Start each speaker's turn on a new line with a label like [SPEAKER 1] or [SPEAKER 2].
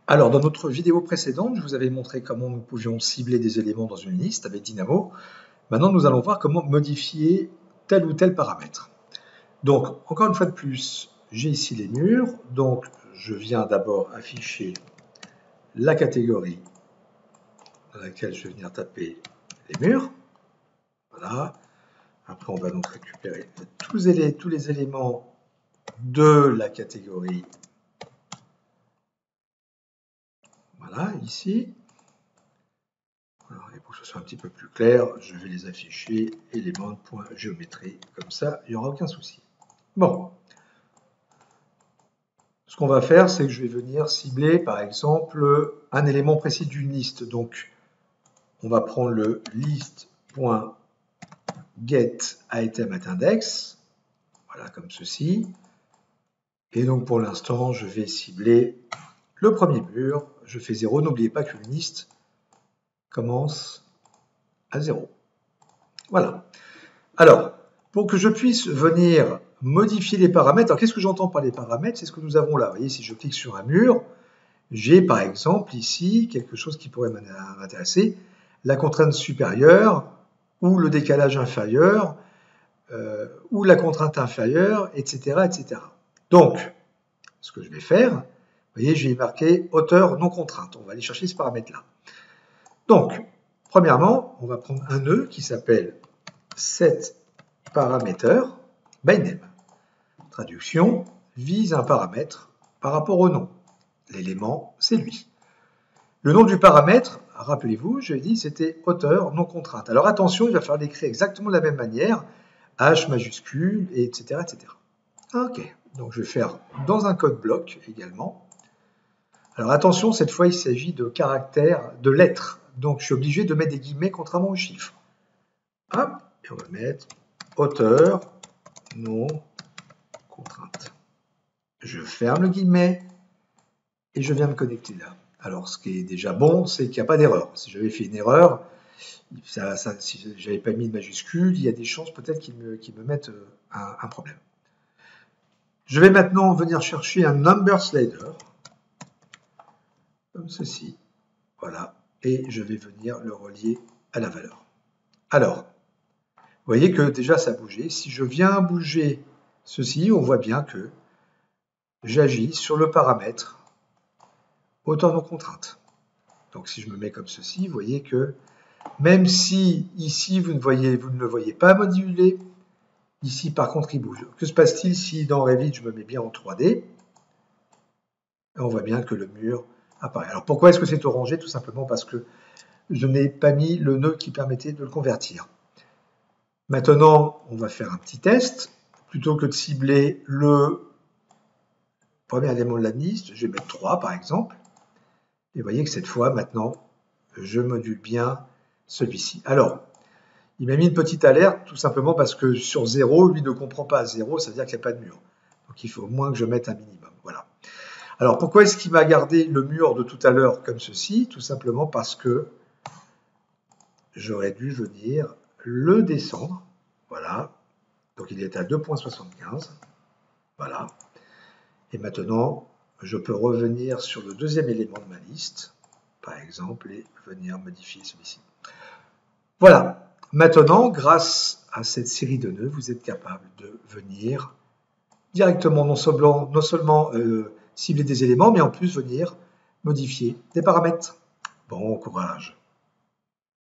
[SPEAKER 1] Alors, dans notre vidéo précédente, je vous avais montré comment nous pouvions cibler des éléments dans une liste avec Dynamo. Maintenant, nous allons voir comment modifier tel ou tel paramètre. Donc, encore une fois de plus, j'ai ici les murs. Donc, je viens d'abord afficher la catégorie dans laquelle je vais venir taper les murs. Voilà. Après, on va donc récupérer tous les éléments de la catégorie. Voilà, ici. Alors, et pour que ce soit un petit peu plus clair, je vais les afficher éléments de point géométrie. Comme ça, il n'y aura aucun souci. Bon. Ce qu'on va faire, c'est que je vais venir cibler, par exemple, un élément précis d'une liste. Donc, on va prendre le list.getItem@index. Voilà, comme ceci. Et donc, pour l'instant, je vais cibler le premier mur. Je fais 0. N'oubliez pas qu'une liste commence à 0. Voilà. Alors, pour que je puisse venir modifier les paramètres, alors qu'est-ce que j'entends par les paramètres? C'est ce que nous avons là. Vous voyez, si je clique sur un mur, j'ai par exemple ici quelque chose qui pourrait m'intéresser, la contrainte supérieure ou le décalage inférieur ou la contrainte inférieure, etc., etc. Donc, ce que je vais faire, vous voyez, j'ai marqué hauteur non contrainte. On va aller chercher ce paramètre-là. Donc, premièrement, on va prendre un nœud qui s'appelle setParameter by name. Traduction, vise un paramètre par rapport au nom. L'élément, c'est lui. Le nom du paramètre, rappelez-vous, je l'ai dit, c'était hauteur non contrainte. Alors attention, il va falloir l'écrire exactement de la même manière, H majuscule, etc., etc. Ok, donc je vais faire dans un code bloc également. Alors attention, cette fois, il s'agit de caractères, de lettres. Donc je suis obligé de mettre des guillemets contrairement aux chiffres. Hop, et on va mettre hauteur non contrainte. Je ferme le guillemet et je viens me connecter là. Alors, ce qui est déjà bon, c'est qu'il n'y a pas d'erreur. Si j'avais fait une erreur, si j'avais pas mis de majuscule, il y a des chances peut-être qu'ils me mettent un problème. Je vais maintenant venir chercher un number slider, comme ceci. Voilà. Et je vais venir le relier à la valeur. Alors, vous voyez que déjà ça a bougé. Si je viens bouger ceci, on voit bien que j'agis sur le paramètre hauteur non contrainte. Donc si je me mets comme ceci, vous voyez que même si ici vous ne le voyez pas modulé, ici par contre il bouge. Que se passe-t-il si dans Revit je me mets bien en 3D? Et on voit bien que le mur apparaît. Alors pourquoi est-ce que c'est orangé? Tout simplement parce que je n'ai pas mis le nœud qui permettait de le convertir. Maintenant, on va faire un petit test. Plutôt que de cibler le premier élément de la liste, je vais mettre 3 par exemple. Et vous voyez que cette fois, maintenant, je module bien celui-ci. Alors, il m'a mis une petite alerte, tout simplement parce que sur 0, lui ne comprend pas 0, ça veut dire qu'il n'y a pas de mur. Donc il faut au moins que je mette un minimum. Voilà. Alors, pourquoi est-ce qu'il m'a gardé le mur de tout à l'heure comme ceci? Tout simplement parce que j'aurais dû venir le descendre. Voilà. Donc il est à 2.75. Voilà. Et maintenant, je peux revenir sur le deuxième élément de ma liste, par exemple, et venir modifier celui-ci. Voilà. Maintenant, grâce à cette série de nœuds, vous êtes capable de venir directement non seulement cibler des éléments, mais en plus venir modifier des paramètres. Bon courage!